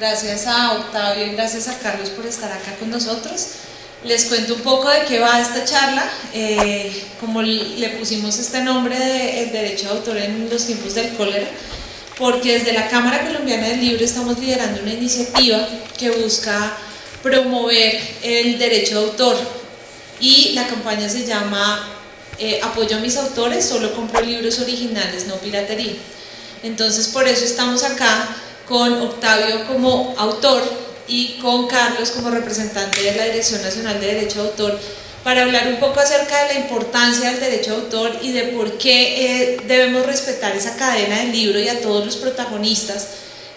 Gracias a Octavio y gracias a Carlos por estar acá con nosotros. Les cuento un poco de qué va esta charla. Como le pusimos este nombre de el derecho de autor en los tiempos del cólera, porque desde la Cámara Colombiana del Libro estamos liderando una iniciativa que busca promover el derecho de autor, y la campaña se llama Apoyo a mis autores, solo compro libros originales, no piratería. Entonces por eso estamos acá con Octavio como autor y con Carlos como representante de la Dirección Nacional de Derecho de Autor, para hablar un poco acerca de la importancia del derecho de autor y de por qué debemos respetar esa cadena del libro y a todos los protagonistas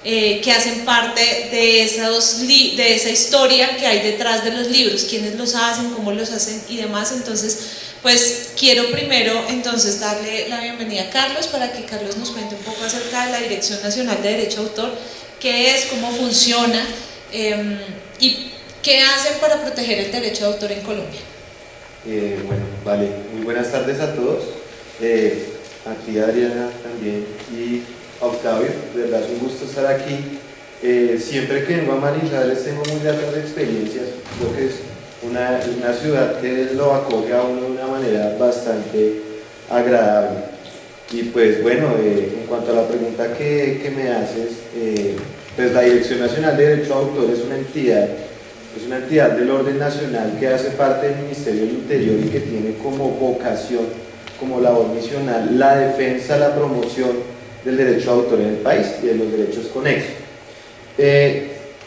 que hacen parte de esa historia que hay detrás de los libros, quiénes los hacen, cómo los hacen y demás. Entonces, pues quiero primero entonces darle la bienvenida a Carlos para que Carlos nos cuente un poco acerca de la Dirección Nacional de Derecho de Autor, qué es, cómo funciona y qué hacen para proteger el derecho de autor en Colombia. Bueno, vale, muy buenas tardes a todos, a ti Adriana también y a Octavio, de verdad es un gusto estar aquí. Siempre que vengo a Manizales tengo muy gratas experiencias, creo que es una ciudad que lo acoge a uno de una manera bastante agradable. Y pues bueno, en cuanto a la pregunta que me haces, pues la Dirección Nacional de Derecho de Autor es una entidad del orden nacional que hace parte del Ministerio del Interior y que tiene como vocación, como labor misional, la defensa, la promoción del derecho de autor en el país y de los derechos conexos.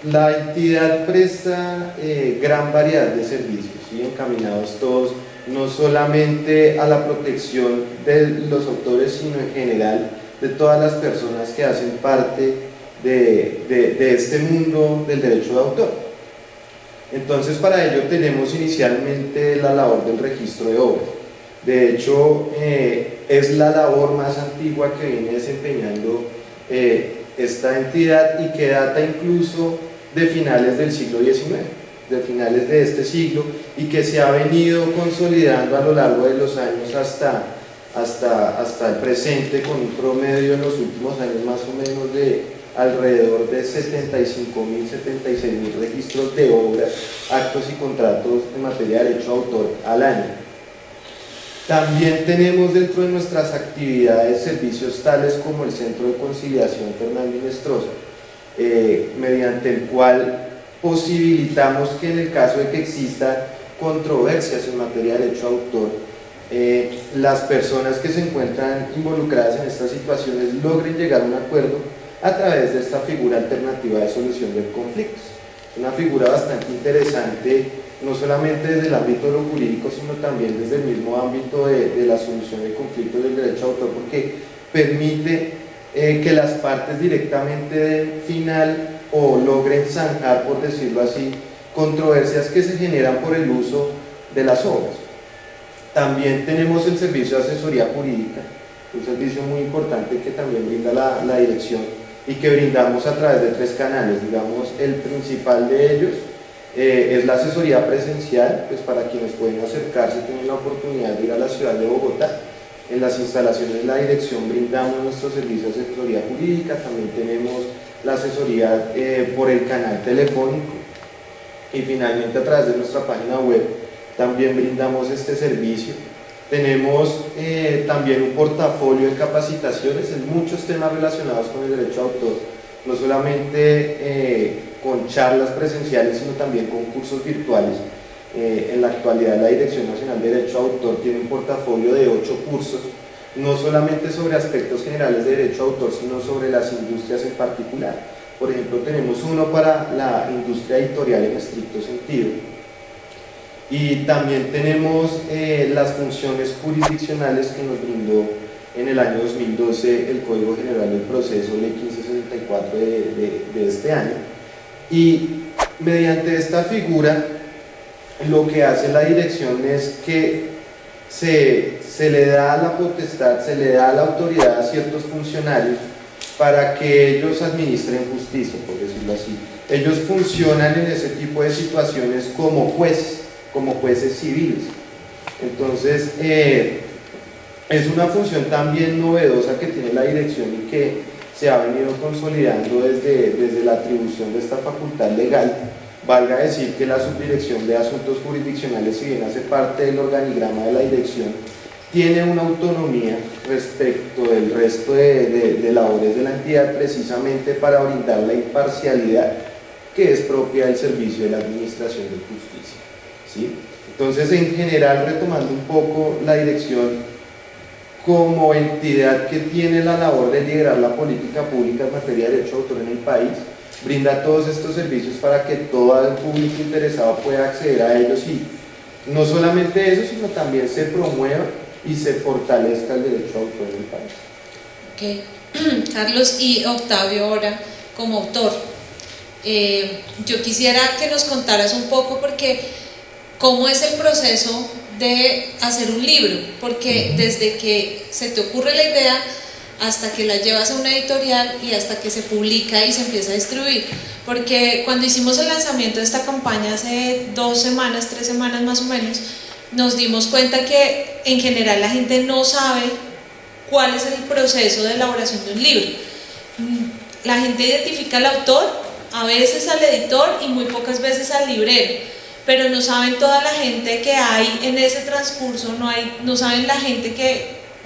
La entidad presta gran variedad de servicios, ¿sí? Encaminados todos no solamente a la protección de los autores, sino en general de todas las personas que hacen parte de este mundo del derecho de autor. Entonces, para ello tenemos inicialmente la labor del registro de obras. De hecho, es la labor más antigua que viene desempeñando esta entidad y que data incluso de finales del siglo XIX, de finales de este siglo, y que se ha venido consolidando a lo largo de los años hasta el presente, con un promedio en los últimos años más o menos de alrededor de 75.000, 76.000 registros de obras, actos y contratos en materia de derecho de autor al año. También tenemos dentro de nuestras actividades servicios tales como el Centro de Conciliación Fernando Inestrosa, mediante el cual posibilitamos que en el caso de que existan controversias en materia de derecho de autor, las personas que se encuentran involucradas en estas situaciones logren llegar a un acuerdo a través de esta figura alternativa de solución del conflicto. Es una figura bastante interesante, no solamente desde el ámbito de lo jurídico, sino también desde el mismo ámbito de la solución de conflictos del derecho de autor, porque permite que las partes directamente del final o logren zanjar, por decirlo así, controversias que se generan por el uso de las obras. También tenemos el servicio de asesoría jurídica, un servicio muy importante que también brinda la dirección y que brindamos a través de 3 canales. Digamos, el principal de ellos es la asesoría presencial, pues para quienes pueden acercarse, tienen la oportunidad de ir a la ciudad de Bogotá. En las instalaciones de la dirección brindamos nuestros servicios de asesoría jurídica. También tenemos la asesoría por el canal telefónico, y finalmente a través de nuestra página web también brindamos este servicio. Tenemos también un portafolio de capacitaciones en muchos temas relacionados con el derecho de autor, no solamente con charlas presenciales, sino también con cursos virtuales. En la actualidad la Dirección Nacional de Derecho de Autor tiene un portafolio de 8 cursos, no solamente sobre aspectos generales de derecho de autor, sino sobre las industrias en particular. Por ejemplo, tenemos uno para la industria editorial en estricto sentido. Y también tenemos las funciones jurisdiccionales que nos brindó en el año 2012 el Código General del Proceso, Ley 1564 de este año. Y mediante esta figura, lo que hace la dirección es que se le da la potestad, se le da la autoridad a ciertos funcionarios para que ellos administren justicia, por decirlo así. Ellos funcionan en ese tipo de situaciones como jueces civiles. Entonces, es una función también novedosa que tiene la dirección y que se ha venido consolidando desde la atribución de esta facultad legal. Valga decir que la Subdirección de Asuntos Jurisdiccionales, si bien hace parte del organigrama de la dirección, tiene una autonomía respecto del resto de labores de la entidad, precisamente para brindar la imparcialidad que es propia del servicio de la Administración de Justicia, ¿sí? Entonces, en general, retomando un poco la dirección como entidad que tiene la labor de liderar la política pública en materia de derecho de autor en el país, brinda todos estos servicios para que todo el público interesado pueda acceder a ellos, y no solamente eso, sino también se promueva y se fortalezca el derecho de autor en el país. Ok, Carlos y Octavio, ahora como autor, yo quisiera que nos contaras un poco, porque cómo es el proceso de hacer un libro, porque desde que se te ocurre la idea hasta que la llevas a una editorial y hasta que se publica y se empieza a distribuir. Porque cuando hicimos el lanzamiento de esta campaña hace 2 semanas, 3 semanas más o menos, nos dimos cuenta que en general la gente no sabe cuál es el proceso de elaboración de un libro. La gente identifica al autor, a veces al editor y muy pocas veces al librero, pero no saben toda la gente que hay en ese transcurso, no saben la gente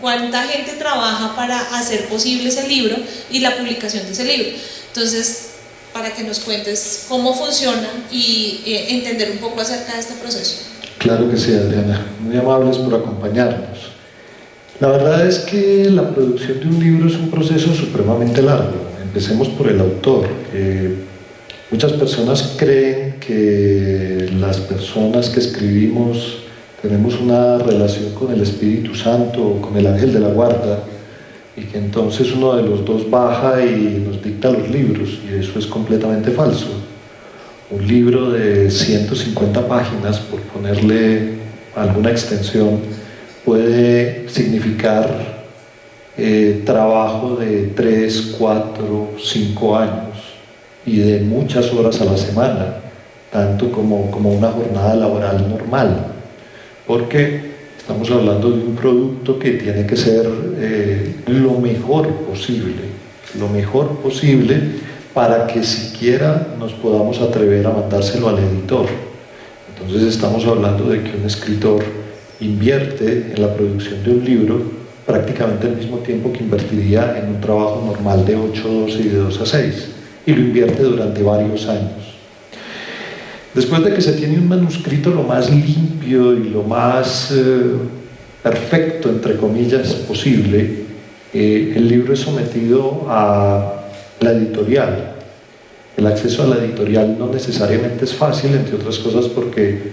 cuánta gente trabaja para hacer posible ese libro y la publicación de ese libro. Entonces, para que nos cuentes cómo funciona y entender un poco acerca de este proceso. Claro que sí, Adriana, muy amables por acompañarnos. La verdad es que la producción de un libro es un proceso supremamente largo. Empecemos por el autor. Muchas personas creen que las personas que escribimos tenemos una relación con el Espíritu Santo o con el ángel de la guarda, y que entonces uno de los dos baja y nos dicta los libros, y eso es completamente falso. Un libro de 150 páginas, por ponerle alguna extensión, puede significar trabajo de 3, 4, 5 años y de muchas horas a la semana, tanto como una jornada laboral normal, porque estamos hablando de un producto que tiene que ser lo mejor posible para que siquiera nos podamos atrever a mandárselo al editor. Entonces estamos hablando de que un escritor invierte en la producción de un libro prácticamente al mismo tiempo que invertiría en un trabajo normal de 8 a 12 y de 2 a 6, y lo invierte durante varios años. Después de que se tiene un manuscrito lo más limpio y lo más perfecto, entre comillas, posible, el libro es sometido a la editorial. El acceso a la editorial no necesariamente es fácil, entre otras cosas porque,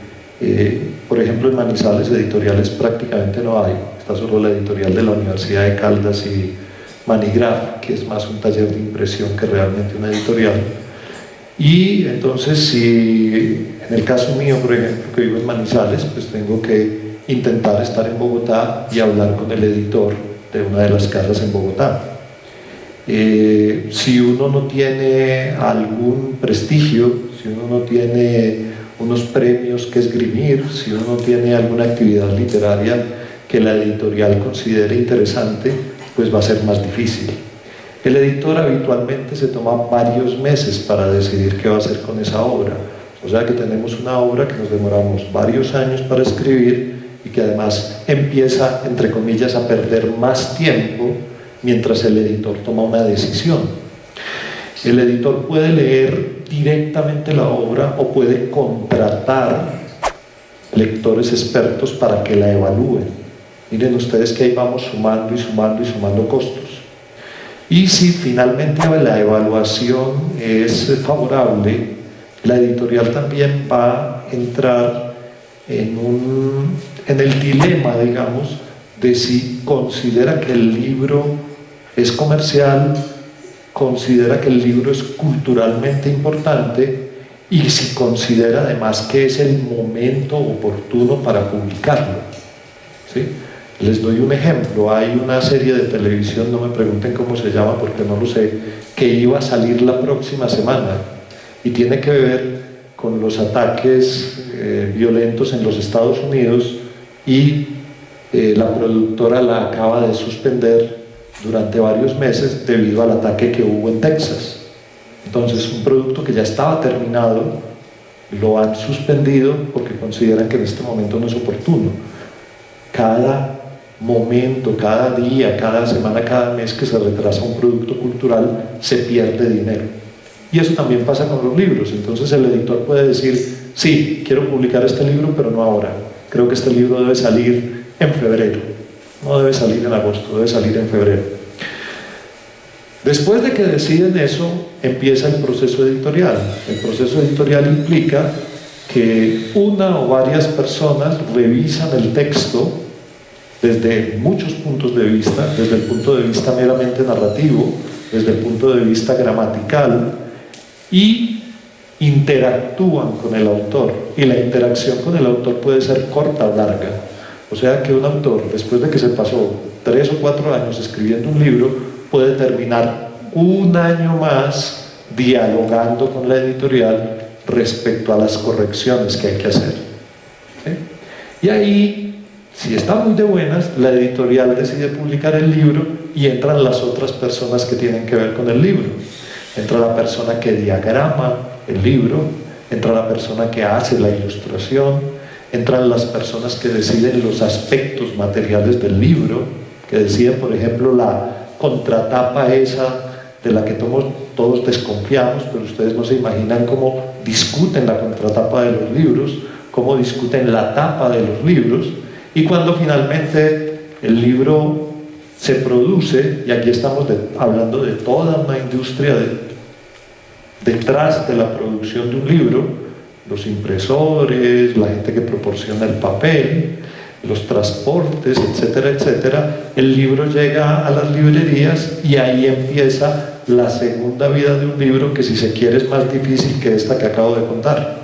por ejemplo, en Manizales editoriales prácticamente no hay. Está solo la editorial de la Universidad de Caldas y Manigraf, que es más un taller de impresión que realmente una editorial. Y entonces, si en el caso mío, por ejemplo, que vivo en Manizales, pues tengo que intentar estar en Bogotá y hablar con el editor de una de las casas en Bogotá. Si uno no tiene algún prestigio, si uno no tiene unos premios que esgrimir, si uno no tiene alguna actividad literaria que la editorial considere interesante, pues va a ser más difícil. El editor habitualmente se toma varios meses para decidir qué va a hacer con esa obra. O sea que tenemos una obra que nos demoramos varios años para escribir y que además empieza, entre comillas, a perder más tiempo mientras el editor toma una decisión. El editor puede leer directamente la obra o puede contratar lectores expertos para que la evalúen. Miren ustedes que ahí vamos sumando y sumando y sumando costos. Y si finalmente la evaluación es favorable, la editorial también va a entrar en el dilema, digamos, de si considera que el libro es comercial, considera que el libro es culturalmente importante y si considera además que es el momento oportuno para publicarlo, ¿sí? Les doy un ejemplo. Hay una serie de televisión, no me pregunten cómo se llama porque no lo sé, que iba a salir la próxima semana y tiene que ver con los ataques violentos en los Estados Unidos, y la productora la acaba de suspender durante varios meses debido al ataque que hubo en Texas. Entonces, un producto que ya estaba terminado lo han suspendido porque consideran que en este momento no es oportuno. Cada momento, cada día, cada semana, cada mes que se retrasa un producto cultural, se pierde dinero. Y eso también pasa con los libros. Entonces el editor puede decir, sí, quiero publicar este libro, pero no ahora. Creo que este libro debe salir en febrero. No debe salir en agosto, debe salir en febrero. Después de que deciden eso, empieza el proceso editorial. El proceso editorial implica que una o varias personas revisan el texto desde muchos puntos de vista, desde el punto de vista meramente narrativo, desde el punto de vista gramatical, y interactúan con el autor. Y la interacción con el autor puede ser corta o larga. O sea que un autor, después de que se pasó 3 o 4 años escribiendo un libro, puede terminar un año más dialogando con la editorial respecto a las correcciones que hay que hacer. ¿Sí? Y ahí, si está muy de buenas, la editorial decide publicar el libro y entran las otras personas que tienen que ver con el libro. Entra la persona que diagrama el libro, entra la persona que hace la ilustración, entran las personas que deciden los aspectos materiales del libro, que deciden, por ejemplo, la contratapa esa de la que todos desconfiamos, pero ustedes no se imaginan cómo discuten la contratapa de los libros, cómo discuten la tapa de los libros, y cuando finalmente el libro se produce, y aquí estamos hablando de toda una industria detrás de la producción de un libro, los impresores, la gente que proporciona el papel, los transportes, etcétera, etcétera. El libro llega a las librerías y ahí empieza la segunda vida de un libro, que si se quiere es más difícil que esta que acabo de contar,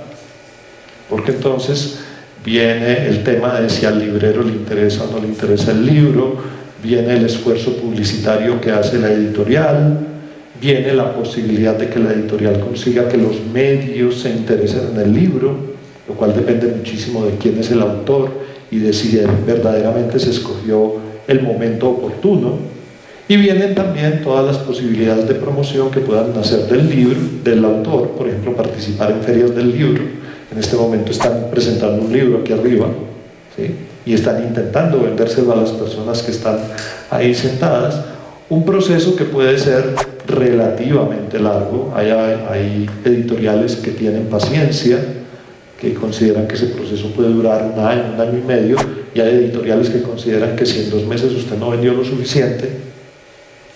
porque entonces viene el tema de si al librero le interesa o no le interesa el libro, viene el esfuerzo publicitario que hace la editorial, viene la posibilidad de que la editorial consiga que los medios se interesen en el libro, lo cual depende muchísimo de quién es el autor y de si verdaderamente se escogió el momento oportuno. Y vienen también todas las posibilidades de promoción que puedan nacer del libro, del autor, por ejemplo, participar en ferias del libro. En este momento están presentando un libro aquí arriba, ¿sí? Y están intentando vendérselo a las personas que están ahí sentadas. Un proceso que puede ser relativamente largo. Hay editoriales que tienen paciencia, que consideran que ese proceso puede durar un año y medio, y hay editoriales que consideran que si en 2 meses usted no vendió lo suficiente,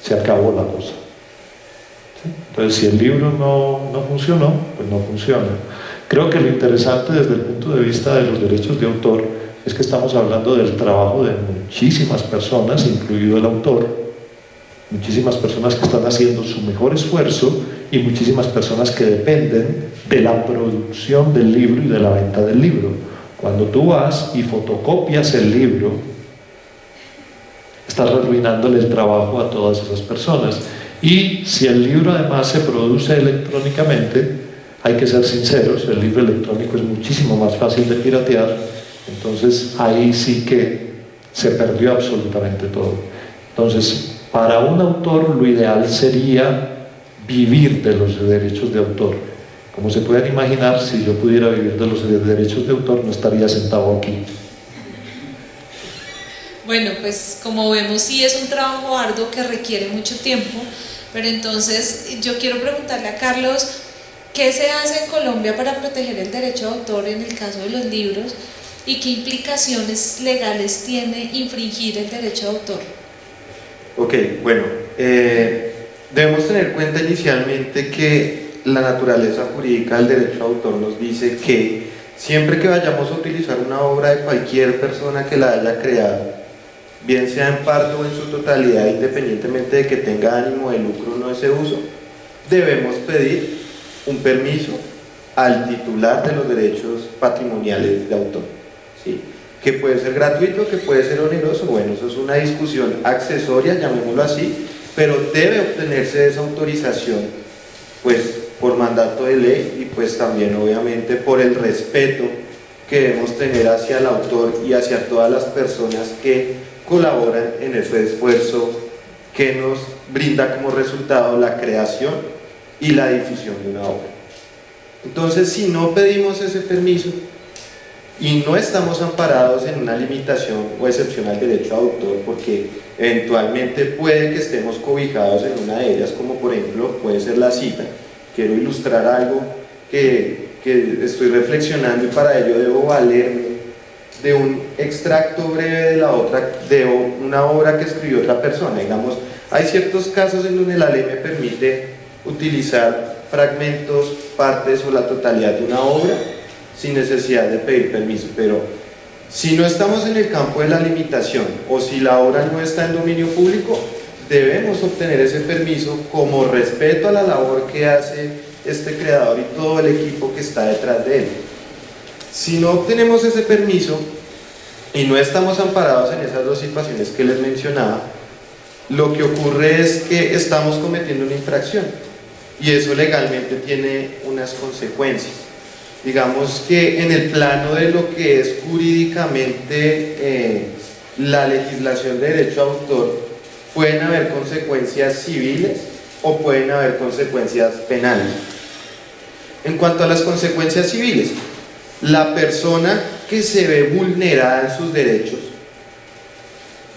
se acabó la cosa. ¿Sí? Entonces, si el libro no funcionó, pues no funciona. Creo que lo interesante desde el punto de vista de los derechos de autor es que estamos hablando del trabajo de muchísimas personas, incluido el autor, muchísimas personas que están haciendo su mejor esfuerzo y muchísimas personas que dependen de la producción del libro y de la venta del libro. Cuando tú vas y fotocopias el libro, estás arruinándole el trabajo a todas esas personas. Y si el libro además se produce electrónicamente, hay que ser sinceros, el libro electrónico es muchísimo más fácil de piratear, entonces ahí sí que se perdió absolutamente todo. Entonces, para un autor lo ideal sería vivir de los derechos de autor. Como se pueden imaginar, si yo pudiera vivir de los derechos de autor, no estaría sentado aquí. Bueno, pues como vemos, sí es un trabajo arduo que requiere mucho tiempo, pero entonces yo quiero preguntarle a Carlos, ¿qué se hace en Colombia para proteger el derecho de autor en el caso de los libros y qué implicaciones legales tiene infringir el derecho de autor? Ok, bueno, debemos tener en cuenta inicialmente que la naturaleza jurídica del derecho de autor nos dice que siempre que vayamos a utilizar una obra de cualquier persona que la haya creado, bien sea en parte o en su totalidad, independientemente de que tenga ánimo de lucro o no ese uso, debemos pedir un permiso al titular de los derechos patrimoniales de autor, ¿sí? Que puede ser gratuito, que puede ser oneroso, bueno, eso es una discusión accesoria, llamémoslo así, pero debe obtenerse esa autorización, pues por mandato de ley y pues también obviamente por el respeto que debemos tener hacia el autor y hacia todas las personas que colaboran en ese esfuerzo que nos brinda como resultado la creación y la difusión de una obra. Entonces, si no pedimos ese permiso y no estamos amparados en una limitación o excepción al derecho de autor, porque eventualmente puede que estemos cobijados en una de ellas, como por ejemplo puede ser la cita. Quiero ilustrar algo que estoy reflexionando y para ello debo valerme de un extracto breve de una obra que escribió otra persona. Digamos, hay ciertos casos en donde la ley me permite utilizar fragmentos, partes o la totalidad de una obra sin necesidad de pedir permiso, pero si no estamos en el campo de la limitación o si la obra no está en dominio público, debemos obtener ese permiso como respeto a la labor que hace este creador y todo el equipo que está detrás de él. Si no obtenemos ese permiso y no estamos amparados en esas dos situaciones que les mencionaba, lo que ocurre es que estamos cometiendo una infracción y eso legalmente tiene unas consecuencias. Digamos que en el plano de lo que es jurídicamente la legislación de derecho a autor, pueden haber consecuencias civiles o pueden haber consecuencias penales. En cuanto a las consecuencias civiles, la persona que se ve vulnerada en sus derechos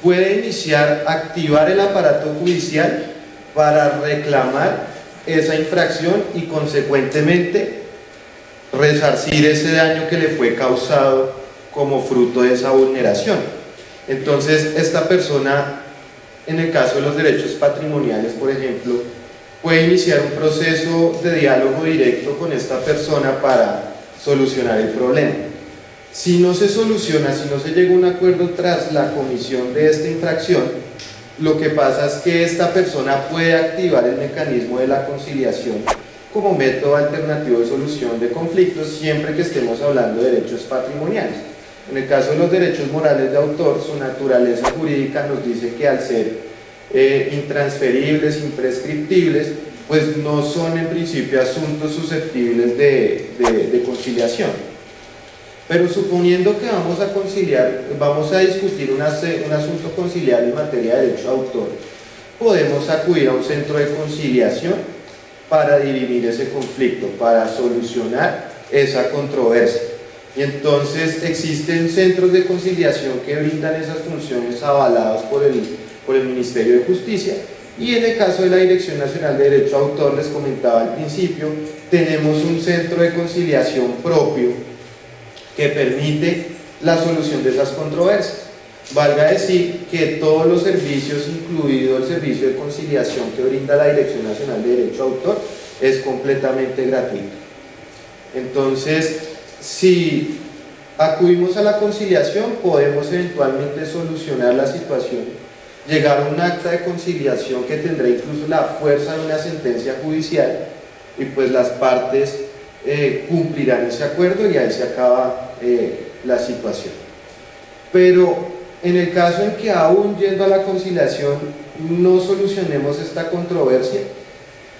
puede activar el aparato judicial para reclamar esa infracción y consecuentemente resarcir ese daño que le fue causado como fruto de esa vulneración. Entonces, esta persona, en el caso de los derechos patrimoniales, por ejemplo, puede iniciar un proceso de diálogo directo con esta persona para solucionar el problema. Si no se soluciona, si no se llega a un acuerdo tras la comisión de esta infracción, lo que pasa es que esta persona puede activar el mecanismo de la conciliación como método alternativo de solución de conflictos, siempre que estemos hablando de derechos patrimoniales. En el caso de los derechos morales de autor, su naturaleza jurídica nos dice que al ser intransferibles, imprescriptibles, pues no son en principio asuntos susceptibles de conciliación. Pero suponiendo que vamos a conciliar, vamos a discutir un asunto conciliar en materia de derecho de autor, podemos acudir a un centro de conciliación para dirimir ese conflicto, para solucionar esa controversia. Y entonces existen centros de conciliación que brindan esas funciones avalados por el Ministerio de Justicia, y en el caso de la Dirección Nacional de Derecho de Autor, les comentaba al principio, tenemos un centro de conciliación propio que permite la solución de esas controversias. Valga decir que todos los servicios, incluido el servicio de conciliación que brinda la Dirección Nacional de Derecho de Autor, es completamente gratuito. Entonces, si acudimos a la conciliación, podemos eventualmente solucionar la situación, llegar a un acta de conciliación que tendrá incluso la fuerza de una sentencia judicial, y pues las partes cumplirán ese acuerdo y ahí se acaba la situación. Pero en el caso en que aún yendo a la conciliación no solucionemos esta controversia,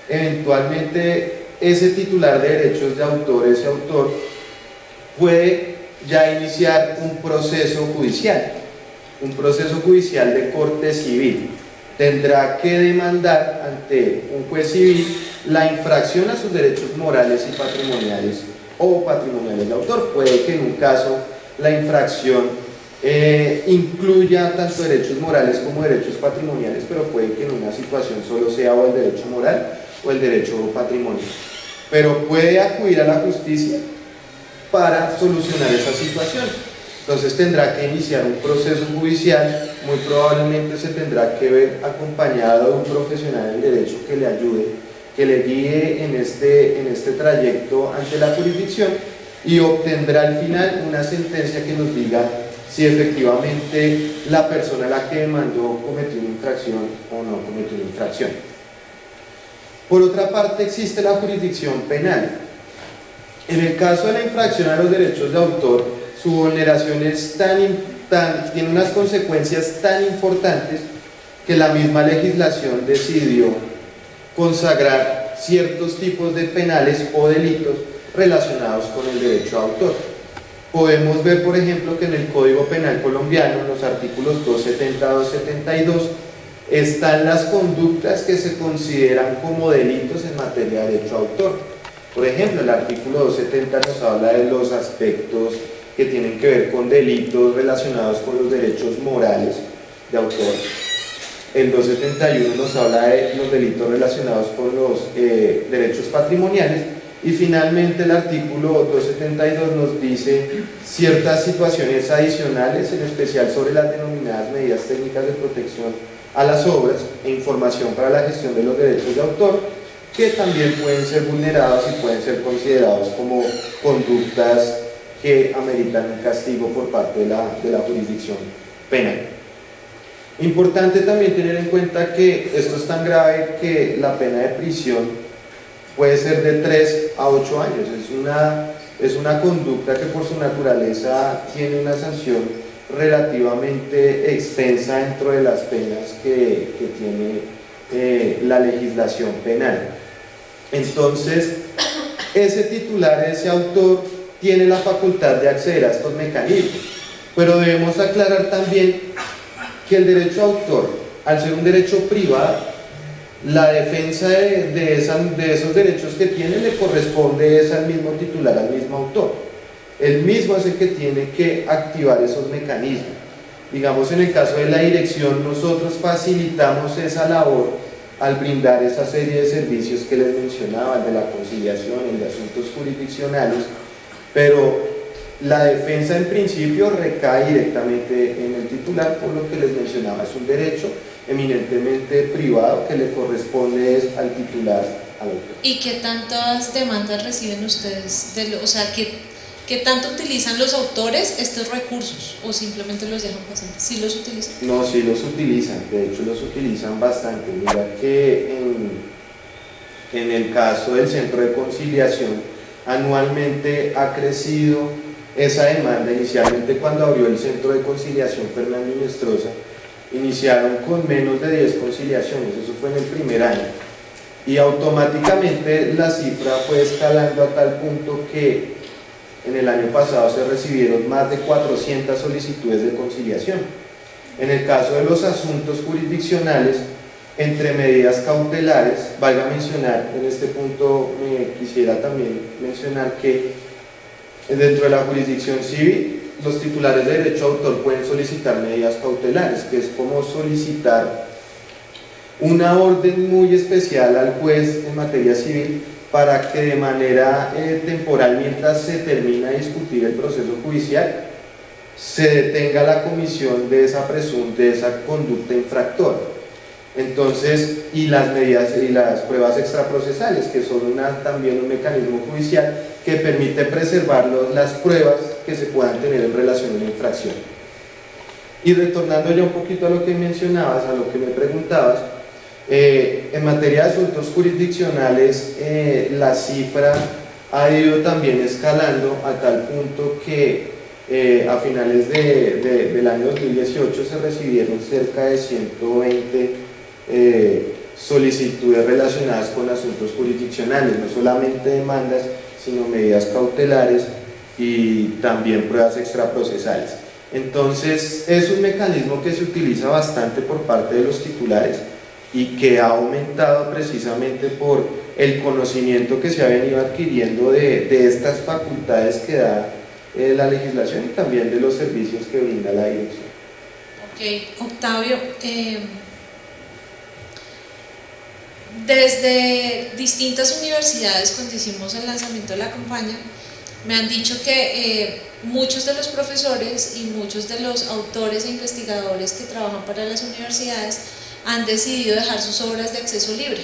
eventualmente ese titular de derechos de autor, ese autor, puede ya iniciar un proceso judicial de corte civil. Tendrá que demandar ante un juez civil la infracción a sus derechos morales y patrimoniales o patrimoniales de autor. Puede que en un caso la infracción incluya tanto derechos morales como derechos patrimoniales, pero puede que en una situación solo sea o el derecho moral o el derecho patrimonial. Pero puede acudir a la justicia para solucionar esa situación. Entonces tendrá que iniciar un proceso judicial, muy probablemente se tendrá que ver acompañado de un profesional en derecho que le ayude, que le guíe en este trayecto ante la jurisdicción, y obtendrá al final una sentencia que nos diga si efectivamente la persona a la que demandó cometió una infracción o no cometió una infracción. Por otra parte, existe la jurisdicción penal. En el caso de la infracción a los derechos de autor, su vulneración es tiene unas consecuencias tan importantes que la misma legislación decidió consagrar ciertos tipos de penales o delitos relacionados con el derecho de autor. Podemos ver, por ejemplo, que en el Código Penal colombiano, en los artículos 270 a 272, están las conductas que se consideran como delitos en materia de derecho a autor. Por ejemplo, el artículo 270 nos habla de los aspectos que tienen que ver con delitos relacionados con los derechos morales de autor. El 271 nos habla de los delitos relacionados con los derechos patrimoniales, y finalmente el artículo 272 nos dice ciertas situaciones adicionales, en especial sobre las denominadas medidas técnicas de protección a las obras e información para la gestión de los derechos de autor, que también pueden ser vulnerados y pueden ser considerados como conductas que ameritan un castigo por parte de la jurisdicción penal. Importante también tener en cuenta que esto es tan grave que la pena de prisión puede ser de 3 a 8 años. Es una conducta que por su naturaleza tiene una sanción relativamente extensa dentro de las penas que tiene la legislación penal. Entonces, ese titular, ese autor, tiene la facultad de acceder a estos mecanismos, pero debemos aclarar también que el derecho a autor, al ser un derecho privado, la defensa de esos derechos que tiene le corresponde es al mismo titular, al mismo autor. Él mismo es el que tiene que activar esos mecanismos. Digamos, en el caso de la dirección, nosotros facilitamos esa labor al brindar esa serie de servicios que les mencionaba, el de la conciliación, el de asuntos jurisdiccionales, pero la defensa en principio recae directamente en el titular, por lo que les mencionaba, es un derecho eminentemente privado que le corresponde es al titular, al autor. ¿Y qué tantas demandas reciben ustedes? O sea, ¿qué tanto utilizan los autores estos recursos o simplemente los dejan pasar? ¿Sí los utilizan? No, sí los utilizan, de hecho los utilizan bastante. Mira que en el caso del Centro de Conciliación, anualmente ha crecido esa demanda. Inicialmente, cuando abrió el Centro de Conciliación Fernando Inestrosa, iniciaron con menos de 10 conciliaciones, eso fue en el primer año, y automáticamente la cifra fue escalando a tal punto que en el año pasado se recibieron más de 400 solicitudes de conciliación. En el caso de los asuntos jurisdiccionales, entre medidas cautelares, valga mencionar, en este punto quisiera también mencionar que dentro de la jurisdicción civil, los titulares de derecho a autor pueden solicitar medidas cautelares, que es como solicitar una orden muy especial al juez en materia civil para que de manera temporal, mientras se termina de discutir el proceso judicial, se detenga la comisión de esa conducta infractora. Entonces, y las medidas y las pruebas extraprocesales, que son también un mecanismo judicial que permite preservar las pruebas que se puedan tener en relación a una infracción. Y retornando ya un poquito a lo que mencionabas, a lo que me preguntabas, en materia de asuntos jurisdiccionales, la cifra ha ido también escalando a tal punto que a finales del año 2018 se recibieron cerca de 120 solicitudes relacionadas con asuntos jurisdiccionales, no solamente demandas, sino medidas cautelares y también pruebas extraprocesales. Entonces, es un mecanismo que se utiliza bastante por parte de los titulares y que ha aumentado precisamente por el conocimiento que se ha venido adquiriendo de estas facultades que da la legislación y también de los servicios que brinda la dirección. Ok, Octavio, desde distintas universidades, cuando hicimos el lanzamiento de la campaña, me han dicho que muchos de los profesores y muchos de los autores e investigadores que trabajan para las universidades han decidido dejar sus obras de acceso libre.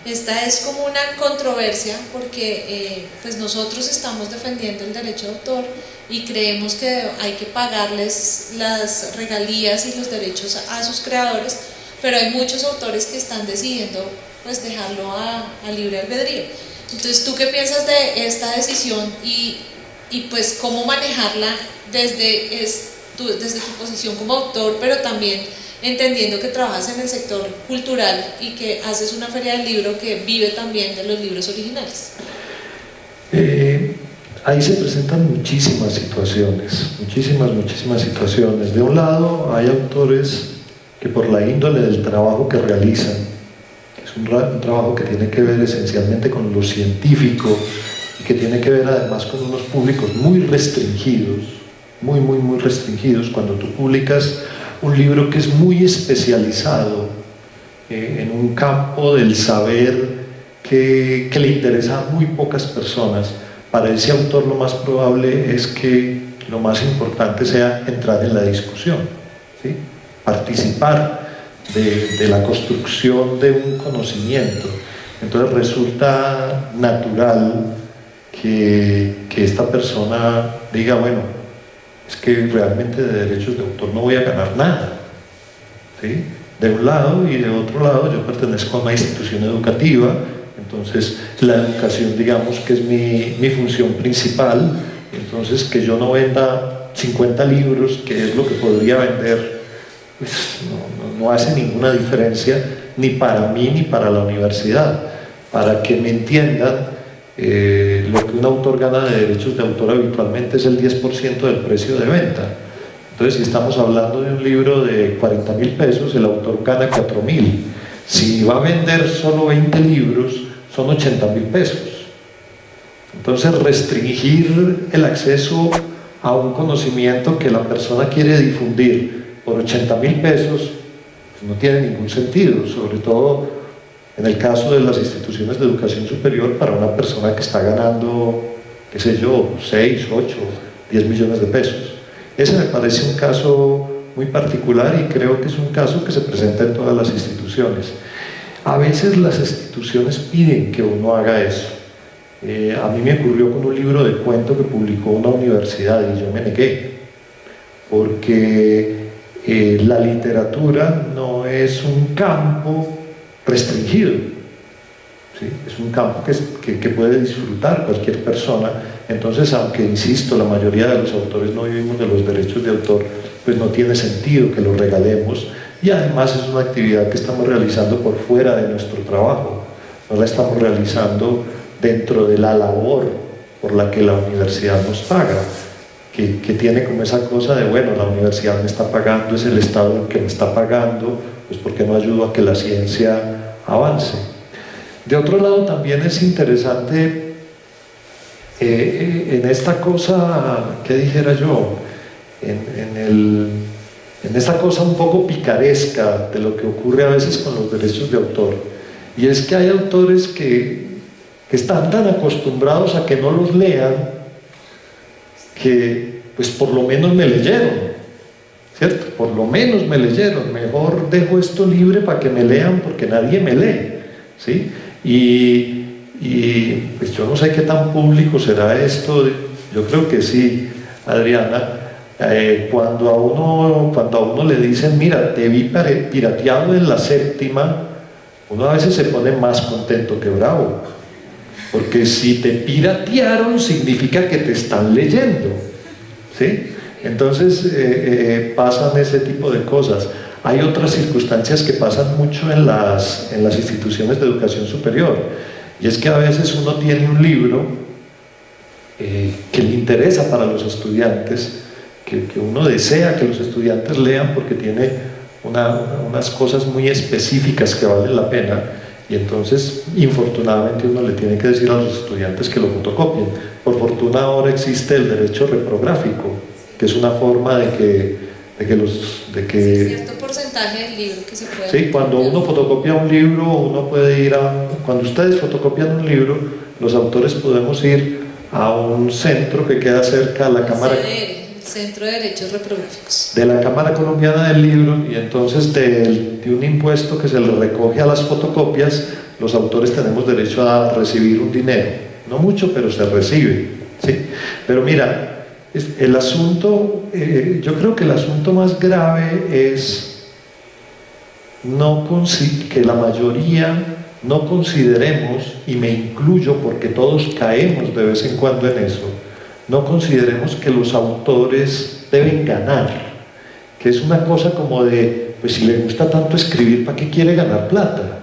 Esta es como una controversia porque pues nosotros estamos defendiendo el derecho de autor y creemos que hay que pagarles las regalías y los derechos a sus creadores, pero hay muchos autores que están decidiendo pues dejarlo a libre albedrío. Entonces, ¿tú qué piensas de esta decisión y pues cómo manejarla desde tu posición como autor, pero también entendiendo que trabajas en el sector cultural y que haces una feria del libro que vive también de los libros originales? Ahí se presentan muchísimas situaciones, muchísimas situaciones. De un lado hay autores que por la índole del trabajo que realizan, es un trabajo que tiene que ver esencialmente con lo científico y que tiene que ver además con unos públicos muy restringidos, muy restringidos. Cuando tú publicas un libro que es muy especializado en un campo del saber que le interesa a muy pocas personas, para ese autor lo más probable es que lo más importante sea entrar en la discusión, ¿sí? Participar de la construcción de un conocimiento. Entonces resulta natural que esta persona diga, bueno, es que realmente de derechos de autor no voy a ganar nada, ¿sí? De un lado, y de otro lado yo pertenezco a una institución educativa, entonces la educación, digamos que es mi función principal. Entonces que yo no venda 50 libros, que es lo que podría vender, pues no hace ninguna diferencia ni para mí ni para la universidad. Para que me entiendan, lo que un autor gana de derechos de autor habitualmente es el 10% del precio de venta. Entonces, si estamos hablando de un libro de 40.000 pesos, el autor gana 4.000. Si va a vender solo 20 libros, son 80.000 pesos. Entonces, restringir el acceso a un conocimiento que la persona quiere difundir por 80.000 pesos pues no tiene ningún sentido, sobre todo en el caso de las instituciones de educación superior, para una persona que está ganando, qué sé yo, 6, 8, 10 millones de pesos. Ese me parece un caso muy particular y creo que es un caso que se presenta en todas las instituciones. A veces las instituciones piden que uno haga eso. A mí me ocurrió con un libro de cuento que publicó una universidad y yo me negué, porque la literatura no es un campo restringido, ¿sí? Es un campo que puede disfrutar cualquier persona. Entonces, aunque insisto, la mayoría de los autores no vivimos de los derechos de autor, pues no tiene sentido que los regalemos, y además es una actividad que estamos realizando por fuera de nuestro trabajo, no la estamos realizando dentro de la labor por la que la universidad nos paga, que tiene como esa cosa de, bueno, la universidad me está pagando, es el Estado el que me está pagando, pues ¿por qué no ayudo a que la ciencia avance? De otro lado, también es interesante en esta cosa, ¿qué dijera yo? En esta cosa un poco picaresca de lo que ocurre a veces con los derechos de autor, y es que hay autores que están tan acostumbrados a que no los lean, que pues por lo menos me leyeron, ¿cierto? Por lo menos me leyeron, mejor dejo esto libre para que me lean porque nadie me lee, ¿sí? Y pues yo no sé qué tan público será esto, yo creo que sí, Adriana. Cuando a uno le dicen, mira, te vi pirateado en la séptima, uno a veces se pone más contento que bravo, porque si te piratearon significa que te están leyendo, ¿sí? Entonces pasan ese tipo de cosas. Hay otras circunstancias que pasan mucho en las instituciones de educación superior, y es que a veces uno tiene un libro que le interesa para los estudiantes, que uno desea que los estudiantes lean porque tiene unas cosas muy específicas que valen la pena, y entonces infortunadamente uno le tiene que decir a los estudiantes que lo fotocopien. Por fortuna ahora existe el derecho reprográfico, que es una forma de que cierto porcentaje del libro que se puede... Sí, cuando uno fotocopia un libro, uno puede ir cuando ustedes fotocopian un libro, los autores podemos ir a un centro que queda cerca a la Cámara... Centro de Derechos Reprográficos. De la Cámara Colombiana del Libro, y entonces de un impuesto que se le recoge a las fotocopias, los autores tenemos derecho a recibir un dinero. No mucho, pero se recibe, ¿sí? Pero mira, el asunto, yo creo que el asunto más grave es que la mayoría no consideremos, y me incluyo porque todos caemos de vez en cuando en eso, no consideremos que los autores deben ganar, que es una cosa como de, pues si le gusta tanto escribir, ¿para qué quiere ganar plata?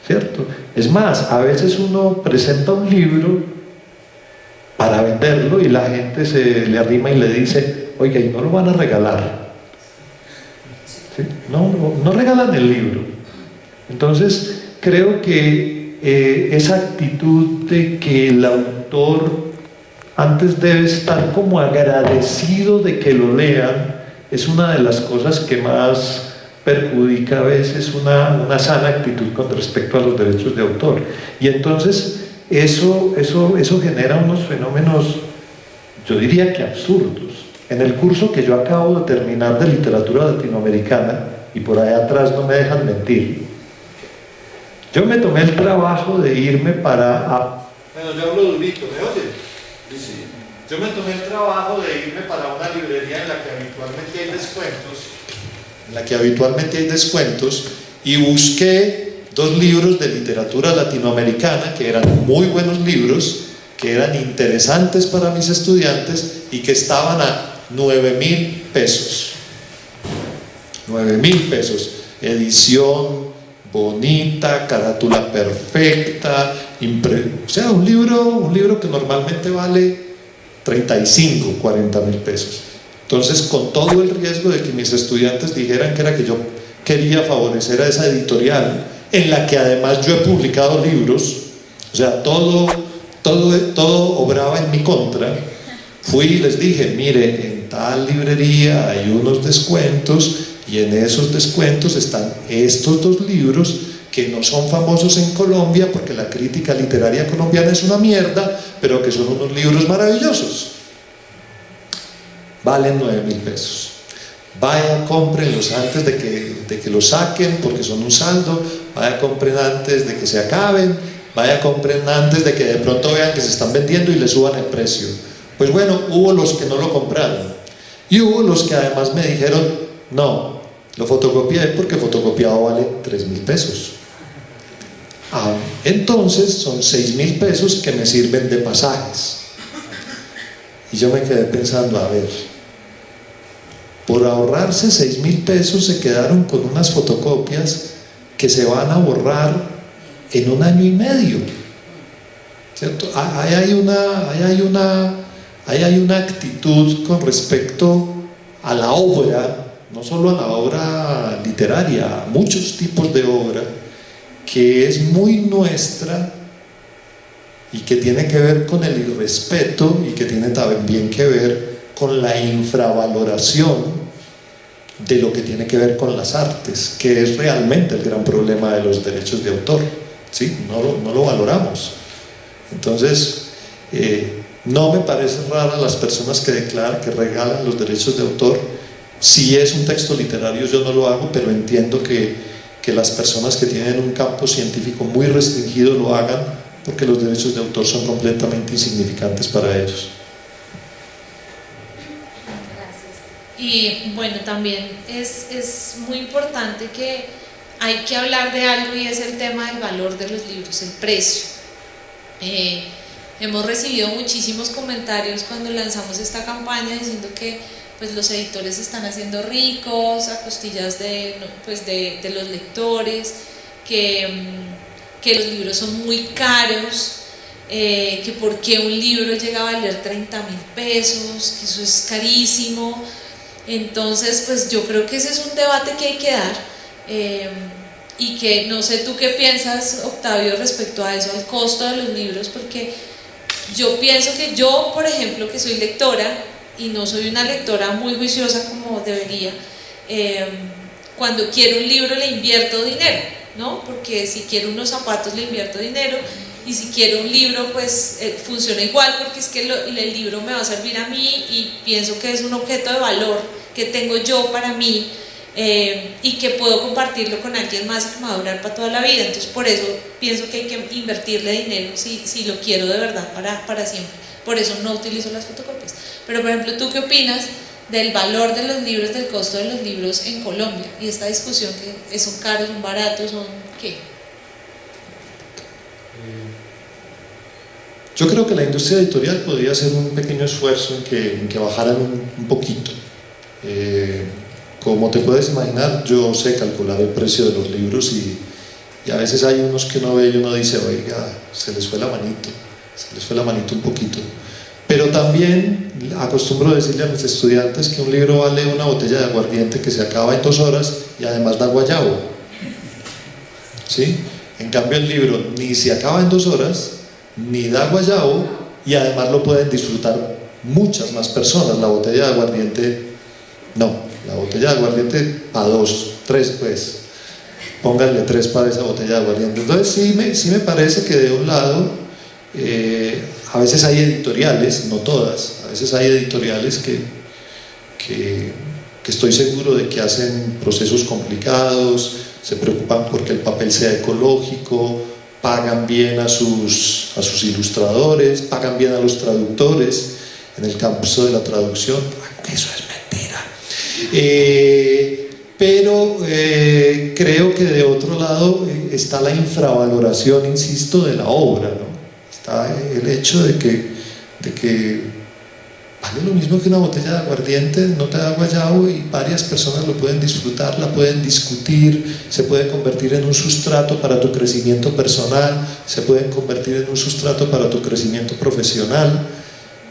¿Cierto? Es más, a veces uno presenta un libro para venderlo y la gente se le arrima y le dice, oiga, ¿y no lo van a regalar? ¿sí? No regalan el libro. Entonces, creo que esa actitud de que el autor antes debe estar como agradecido de que lo lean, es una de las cosas que más perjudica a veces una sana actitud con respecto a los derechos de autor. Y entonces eso genera unos fenómenos, yo diría que absurdos. En el curso que yo acabo de terminar de literatura latinoamericana, y por allá atrás no me dejan mentir, yo me tomé el trabajo de irme para... Bueno, yo hablo durito, ¿me oye? Sí. Yo me tomé el trabajo de irme para una librería en la que habitualmente hay descuentos, y busqué 2 libros de literatura latinoamericana que eran muy buenos libros, que eran interesantes para mis estudiantes y que estaban a 9.000 pesos. 9.000 pesos. Edición bonita, carátula perfecta, o sea, un libro que normalmente vale 35, 40.000 pesos. Entonces, con todo el riesgo de que mis estudiantes dijeran que era que yo quería favorecer a esa editorial, en la que además yo he publicado libros, o sea, todo obraba en mi contra, fui y les dije, mire, en tal librería hay unos descuentos, y en esos descuentos están estos 2 libros que no son famosos en Colombia porque la crítica literaria colombiana es una mierda, pero que son unos libros maravillosos. Valen 9.000 pesos. Vaya, cómprenlos antes de que los saquen porque son un saldo. Vaya, compren antes de que se acaben. Vaya, compren antes de que de pronto vean que se están vendiendo y le suban el precio. Pues bueno, hubo los que no lo compraron y hubo los que además me dijeron, no, lo fotocopié porque fotocopiado vale 3.000 pesos. Entonces son 6.000 pesos que me sirven de pasajes. Y yo me quedé pensando, a ver, por ahorrarse 6.000 pesos se quedaron con unas fotocopias que se van a borrar en 1 año y medio, ¿cierto? Ahí hay una actitud con respecto a la obra, no solo a la obra literaria, a muchos tipos de obra, que es muy nuestra y que tiene que ver con el irrespeto y que tiene también que ver con la infravaloración de lo que tiene que ver con las artes, que es realmente el gran problema de los derechos de autor, ¿sí? No lo valoramos. Entonces, no me parece rara las personas que declaran que regalan los derechos de autor. Si es un texto literario yo no lo hago, pero entiendo que las personas que tienen un campo científico muy restringido lo hagan, porque los derechos de autor son completamente insignificantes para ellos. Gracias. Y bueno, también es muy importante que hay que hablar de algo, y es el tema del valor de los libros, el precio. Hemos recibido muchísimos comentarios cuando lanzamos esta campaña diciendo que pues los editores se están haciendo ricos a costillas de los lectores, que los libros son muy caros, que por qué un libro llega a valer 30.000 pesos, que eso es carísimo. Entonces pues yo creo que ese es un debate que hay que dar, y que no sé tú qué piensas, Octavio, respecto a eso, al costo de los libros, porque yo pienso que yo, por ejemplo, que soy lectora y no soy una lectora muy juiciosa como debería, cuando quiero un libro le invierto dinero, ¿no? Porque si quiero unos zapatos le invierto dinero, y si quiero un libro pues funciona igual, porque es que el libro me va a servir a mí y pienso que es un objeto de valor que tengo yo para mí, y que puedo compartirlo con alguien más y que me va a durar para toda la vida. Entonces por eso pienso que hay que invertirle dinero si lo quiero de verdad para siempre. Por eso no utilizo las fotocopias. Pero por ejemplo, ¿tú qué opinas del valor de los libros, del costo de los libros en Colombia? Y esta discusión que son caros, son baratos, son ¿qué? Yo creo que la industria editorial podría hacer un pequeño esfuerzo en que bajaran un poquito. Como te puedes imaginar, yo sé calcular el precio de los libros, y a veces hay unos que uno ve y uno dice, oiga, se les fue la manito un poquito. Pero Pero también acostumbro decirle a mis estudiantes que un libro vale una botella de aguardiente que se acaba en 2 horas y además da guayabo, ¿sí? En cambio el libro ni se acaba en 2 horas, ni da guayabo, y además lo pueden disfrutar muchas más personas. La botella de aguardiente, no, la botella de aguardiente para 2, 3 pues, pónganle 3 para esa botella de aguardiente. Entonces sí me parece que de un lado, a veces hay editoriales, no todas, a veces hay editoriales que estoy seguro de que hacen procesos complicados, se preocupan porque el papel sea ecológico, pagan bien a sus ilustradores, pagan bien a los traductores. En el caso de la traducción, eso es mentira. Pero creo que de otro lado está la infravaloración, insisto, de la obra, ¿no? Está el hecho de que vale lo mismo que una botella de aguardiente, no te da guayabo y varias personas lo pueden disfrutar, la pueden discutir, se puede convertir en un sustrato para tu crecimiento personal, se pueden convertir en un sustrato para tu crecimiento profesional.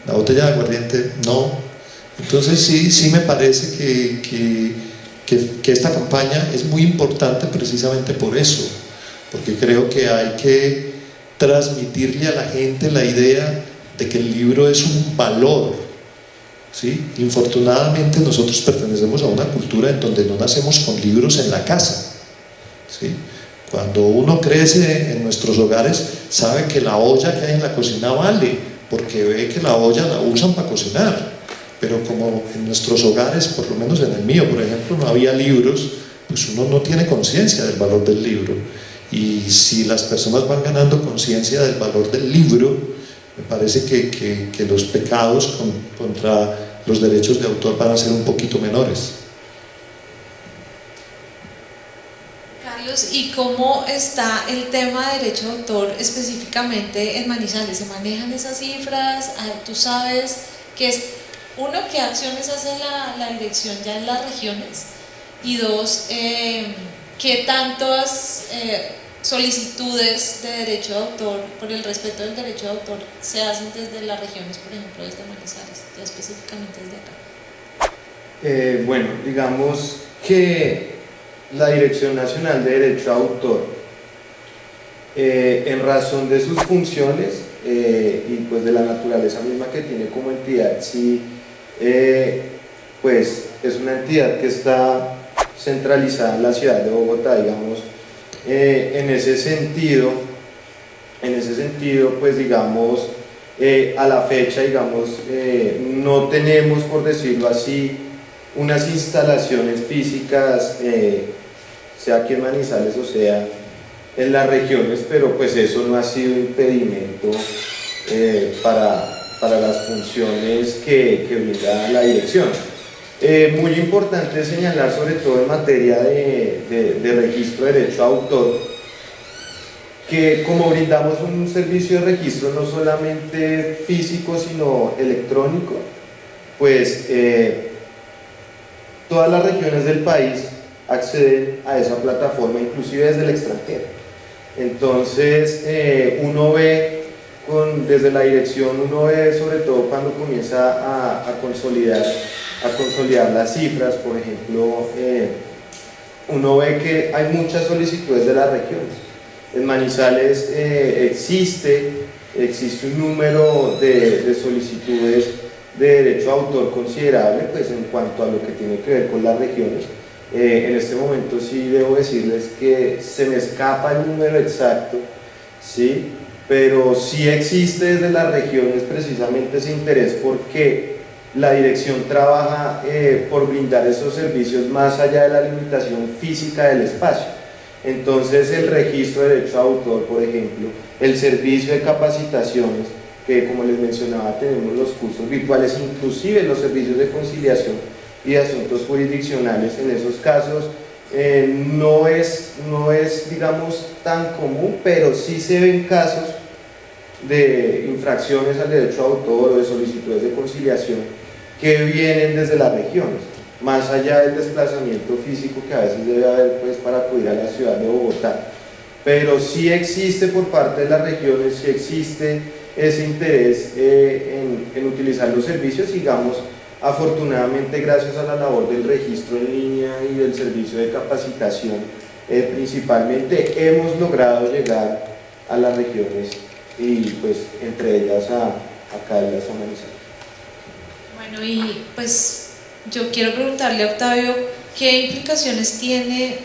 La botella de aguardiente no. Entonces sí me parece que esta campaña es muy importante precisamente por eso, porque creo que hay que transmitirle a la gente la idea de que el libro es un valor, ¿sí? Infortunadamente nosotros pertenecemos a una cultura en donde no nacemos con libros en la casa, ¿sí? Cuando uno crece en nuestros hogares sabe que la olla que hay en la cocina vale, porque ve que la olla la usan para cocinar. Pero como en nuestros hogares, por lo menos en el mío, por ejemplo, no había libros, pues uno no tiene conciencia del valor del libro. Y si las personas van ganando conciencia del valor del libro, me parece que los pecados contra los derechos de autor van a ser un poquito menores. Carlos, ¿y cómo está el tema de derecho de autor específicamente en Manizales? ¿Se manejan esas cifras? ¿Tú sabes qué es? Uno, ¿qué acciones hace la dirección ya en las regiones? Y 2, ¿qué tantas solicitudes de derecho de autor, por el respeto del derecho de autor, se hacen desde las regiones, por ejemplo, desde Manizales, ya específicamente desde acá? Bueno, digamos que la Dirección Nacional de Derecho a Autor, en razón de sus funciones y pues de la naturaleza misma que tiene como entidad, sí, pues es una entidad que está centralizada en la ciudad de Bogotá, digamos. En ese sentido, pues digamos, a la fecha, digamos, no tenemos, por decirlo así, unas instalaciones físicas, sea aquí en Manizales o sea en las regiones, pero pues eso no ha sido impedimento para las funciones que brinda la dirección. Muy importante señalar, sobre todo en materia de registro de derecho a autor, que como brindamos un servicio de registro no solamente físico sino electrónico, pues todas las regiones del país acceden a esa plataforma, inclusive desde el extranjero. Entonces uno ve, desde la dirección, uno ve sobre todo cuando comienza a consolidar las cifras, por ejemplo, uno ve que hay muchas solicitudes de las regiones. En Manizales existe un número de solicitudes de derecho a autor considerable, pues en cuanto a lo que tiene que ver con las regiones. En este momento sí debo decirles que se me escapa el número exacto, ¿sí? Pero sí existe desde las regiones precisamente ese interés, porque la dirección trabaja por brindar esos servicios más allá de la limitación física del espacio. Entonces el registro de derecho a autor, por ejemplo, el servicio de capacitaciones, que como les mencionaba tenemos los cursos virtuales, inclusive los servicios de conciliación y de asuntos jurisdiccionales, en esos casos no es digamos tan común, pero sí se ven casos de infracciones al derecho a autor o de solicitudes de conciliación que vienen desde las regiones, más allá del desplazamiento físico que a veces debe haber pues para acudir a la ciudad de Bogotá. Pero sí existe por parte de las regiones, sí existe ese interés en utilizar los servicios. Digamos, afortunadamente, gracias a la labor del registro en línea y del servicio de capacitación, principalmente hemos logrado llegar a las regiones y pues entre ellas acá en la zona Manizales. Bueno, y pues yo quiero preguntarle a Octavio, ¿qué implicaciones tiene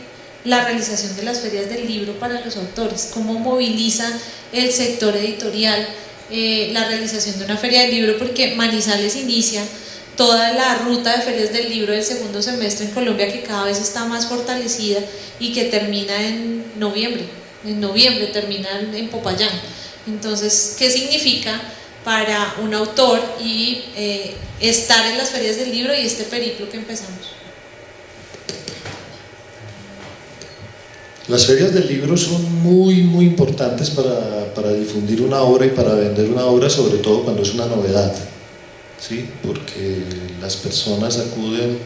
la realización de las ferias del libro para los autores? ¿Cómo moviliza el sector editorial la realización de una feria del libro? Porque Manizales inicia toda la ruta de ferias del libro del segundo semestre en Colombia, que cada vez está más fortalecida y que termina en noviembre. En noviembre termina en Popayán. Entonces, ¿qué significa para un autor y estar en las ferias del libro y este periplo que empezamos? Las ferias del libro son muy importantes para difundir una obra y para vender una obra, sobre todo cuando es una novedad, ¿sí? Porque las personas acuden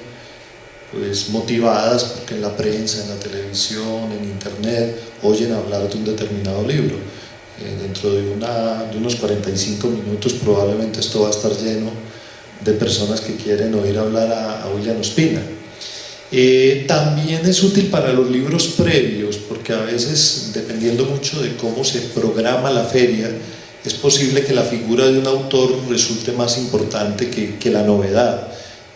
pues motivadas porque en la prensa, en la televisión, en internet oyen hablar de un determinado libro. Dentro de unos 45 minutos probablemente esto va a estar lleno de personas que quieren oír hablar a William Ospina. También es útil para los libros previos, porque a veces, dependiendo mucho de cómo se programa la feria, es posible que la figura de un autor resulte más importante que la novedad.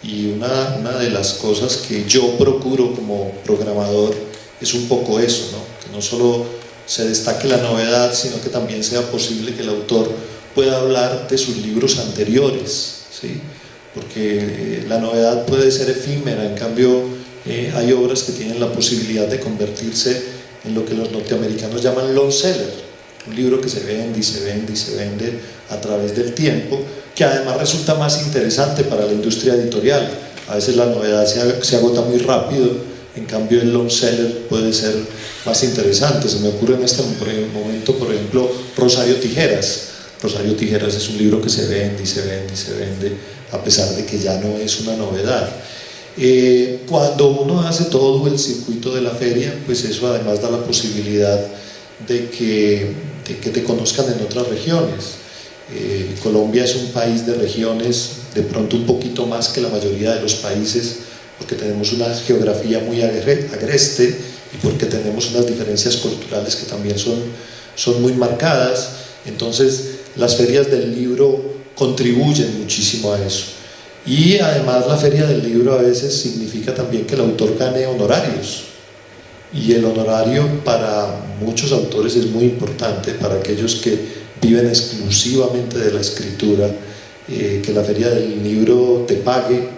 Y una de las cosas que yo procuro como programador es un poco eso, ¿no? Que no solo se destaque la novedad, sino que también sea posible que el autor pueda hablar de sus libros anteriores, ¿sí? Porque la novedad puede ser efímera, en cambio hay obras que tienen la posibilidad de convertirse en lo que los norteamericanos llaman long seller, un libro que se vende y se vende y se vende a través del tiempo, que además resulta más interesante para la industria editorial. A veces la novedad se agota muy rápido, en cambio el long seller puede ser más interesante. Se me ocurre en este momento, por ejemplo, Rosario Tijeras. Rosario Tijeras es un libro que se vende y se vende y se vende, a pesar de que ya no es una novedad. Cuando uno hace todo el circuito de la feria, pues eso además da la posibilidad de que te conozcan en otras regiones. Colombia es un país de regiones, de pronto un poquito más que la mayoría de los países, porque tenemos una geografía muy agreste y porque tenemos unas diferencias culturales que también son muy marcadas. Entonces las ferias del libro contribuyen muchísimo a eso. Y además la feria del libro a veces significa también que el autor gane honorarios, y el honorario para muchos autores es muy importante, para aquellos que viven exclusivamente de la escritura, que la feria del libro te pague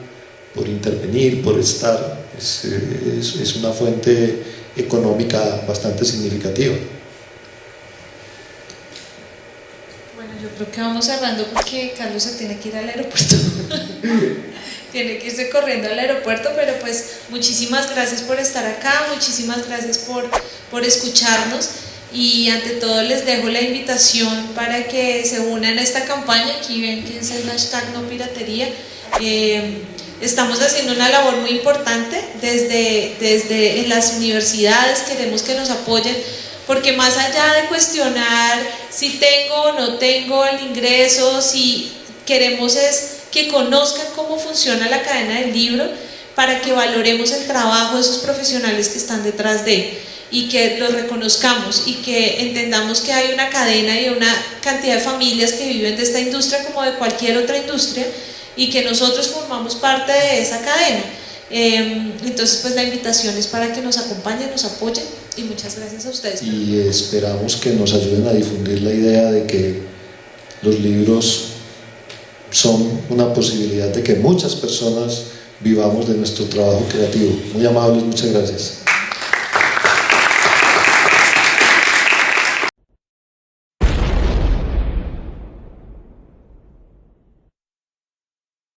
por intervenir, por estar, es una fuente económica bastante significativa. Bueno, yo creo que vamos cerrando porque Carlos se tiene que ir al aeropuerto. Tiene que irse corriendo al aeropuerto, pero pues muchísimas gracias por estar acá, muchísimas gracias por escucharnos, y ante todo les dejo la invitación para que se unan a esta campaña. Aquí ven que es el hashtag No Piratería. Estamos haciendo una labor muy importante desde en las universidades, queremos que nos apoyen, porque más allá de cuestionar si tengo o no tengo el ingreso, si queremos es que conozcan cómo funciona la cadena del libro, para que valoremos el trabajo de esos profesionales que están detrás de, y que los reconozcamos y que entendamos que hay una cadena y una cantidad de familias que viven de esta industria como de cualquier otra industria, y que nosotros formamos parte de esa cadena. Entonces pues la invitación es para que nos acompañen, nos apoyen, y muchas gracias a ustedes. Y esperamos que nos ayuden a difundir la idea de que los libros son una posibilidad de que muchas personas vivamos de nuestro trabajo creativo. Muy amables, muchas gracias.